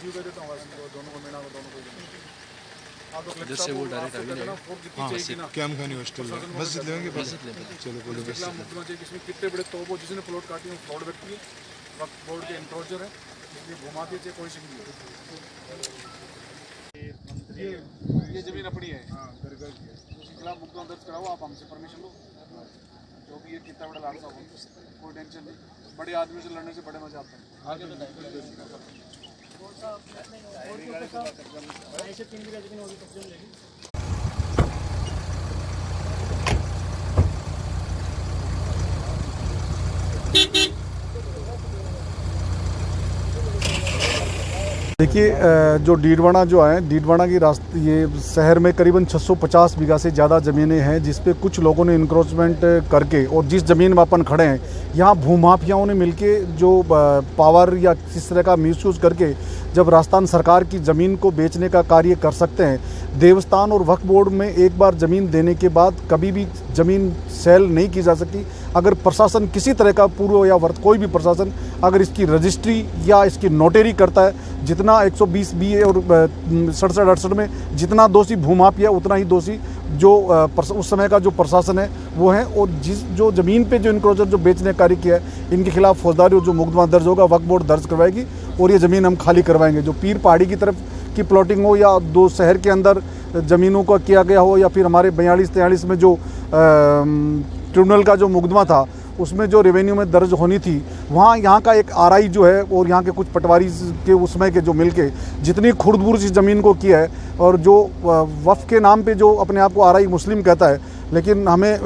जीव दे देता हूँ दोनों को मीना को दोनों को इधर से वो डायरेक्ट आगे जाएगा। कैम खानी हॉस्टल मस्जिद लेंगे मस्जिद ले पहले। चलो बोलो मस्जिद मुकदमा चाहिए किसमें कितने बड़े तो वो जिसने प्लॉट काटी है फ्रॉड व्यक्ति है, वक्त बोर्ड के इंक्रोचर है, इसलिए घुमा दीजिए कोई शिक नहीं है। ये जमीन अपनी है, हाँ दरगाह की है, उसके खिलाफ मुकदमा दर्ज कराओ, आप हमसे परमिशन लो, जो भी ये कितना बड़ा लाड़सा हो कोई टेंशन नहीं, बड़े आदमी से लड़ने से बड़े मजा आता है। देखिए जो डीडवाना जो है, डीडवाना की रास्ते ये शहर में करीबन 650 बीघा से ज़्यादा ज़मीनें हैं, जिस पे कुछ लोगों ने इंक्रोचमेंट करके, और जिस ज़मीन में अपन खड़े हैं यहाँ भूमाफियाओं ने मिलके जो पावर या किस तरह का मिसयूज़ करके जब राजस्थान सरकार की ज़मीन को बेचने का कार्य कर सकते हैं। देवस्थान और वक्फ बोर्ड में एक बार ज़मीन देने के बाद कभी भी ज़मीन सेल नहीं की जा सकती अगर प्रशासन किसी तरह का पूर्व या कोई भी प्रशासन अगर इसकी रजिस्ट्री या इसकी नोटरी करता है। जितना 120 बी और 67-68 में जितना दोषी भूमाफिया उतना ही दोषी जो उस समय का जो प्रशासन है वो है। और जो ज़मीन पे जो इंक्रोचर जो बेचने कार्य किया है इनके खिलाफ फौजदारी जो मुकदमा दर्ज होगा वक्फ बोर्ड दर्ज करवाएगी और ये ज़मीन हम खाली करवाएंगे। जो पीर पहाड़ी की तरफ की प्लॉटिंग हो या दो शहर के अंदर ज़मीनों का किया गया हो या फिर हमारे 42-43 में जो ट्रिब्यूनल का जो मुकदमा था उसमें जो रेवेन्यू में दर्ज होनी थी, वहाँ यहाँ का एक आरआई जो है और यहाँ के कुछ पटवारी के उसमें के जो मिलके जितनी खुर्द-बुर्द इस ज़मीन को किया है, और जो वफ़ के नाम पे जो अपने आप को आरआई मुस्लिम कहता है, लेकिन हमें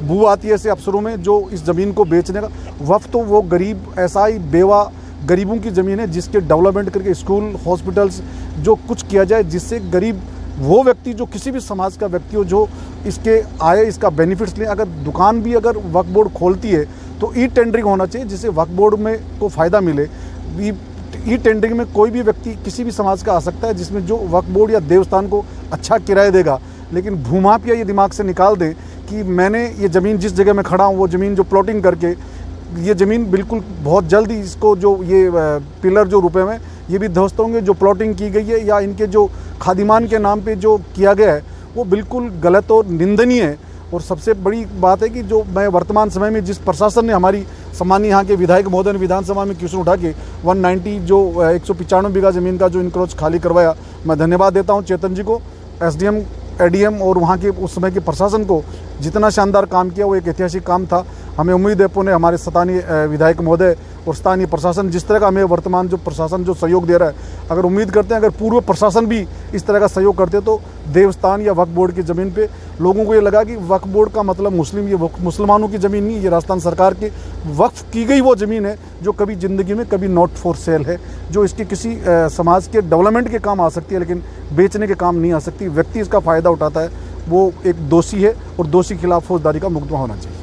बू आती है ऐसे अफसरों में जो इस ज़मीन को बेचने का। वफ़ तो वो गरीब ऐसा ही बेवा गरीबों की ज़मीन है जिसके डेवलपमेंट करके स्कूल हॉस्पिटल्स जो कुछ किया जाए जिससे गरीब वो व्यक्ति जो किसी भी समाज का व्यक्ति हो जो इसके आए इसका बेनिफिट्स ले। अगर दुकान भी अगर वक्फ बोर्ड खोलती है तो ई टेंडरिंग होना चाहिए जिससे वक्फ बोर्ड में को फ़ायदा मिले। ई टेंडरिंग में कोई भी व्यक्ति किसी भी समाज का आ सकता है जिसमें जो वक्फ बोर्ड या देवस्थान को अच्छा किराया देगा। लेकिन भूमाफिया ये दिमाग से निकाल दे कि मैंने ये ज़मीन जिस जगह में खड़ा हूँ वो ज़मीन जो प्लॉटिंग करके ये ज़मीन बिल्कुल बहुत जल्द ही इसको जो ये पिलर जो रुपए में ये भी ध्वस्त होंगे। जो प्लॉटिंग की गई है या इनके जो खादिमान के नाम पे जो किया गया है वो बिल्कुल गलत और निंदनीय है। और सबसे बड़ी बात है कि जो मैं वर्तमान समय में जिस प्रशासन ने हमारी सम्मानीय यहाँ के विधायक महोदय ने विधानसभा में क्वेश्चन उठा के 190 जो 195 बीघा ज़मीन का जो इंक्रोच खाली करवाया, मैं धन्यवाद देता हूँ चेतन जी को, एसडीएम एडीएम और वहाँ के उस समय के प्रशासन को। जितना शानदार काम किया वो एक ऐतिहासिक काम था। हमें उम्मीद है पुणे हमारे स्थानीय विधायक महोदय और स्थानीय प्रशासन जिस तरह का हमें वर्तमान जो प्रशासन जो सहयोग दे रहा है, अगर उम्मीद करते हैं अगर पूर्व प्रशासन भी इस तरह का सहयोग करते तो देवस्थान या वक्फ बोर्ड की ज़मीन पे लोगों को ये लगा कि वक्फ बोर्ड का मतलब मुस्लिम, ये मुसलमानों की ज़मीन नहीं, ये राजस्थान सरकार की वक्फ की गई वो ज़मीन है जो कभी ज़िंदगी में कभी नॉट फॉर सेल है, जो इसके किसी समाज के डेवलपमेंट के काम आ सकती है लेकिन बेचने के काम नहीं आ सकती। व्यक्ति इसका फ़ायदा उठाता है वो एक दोषी है और दोषी के खिलाफ फौजदारी का मुकदमा होना चाहिए।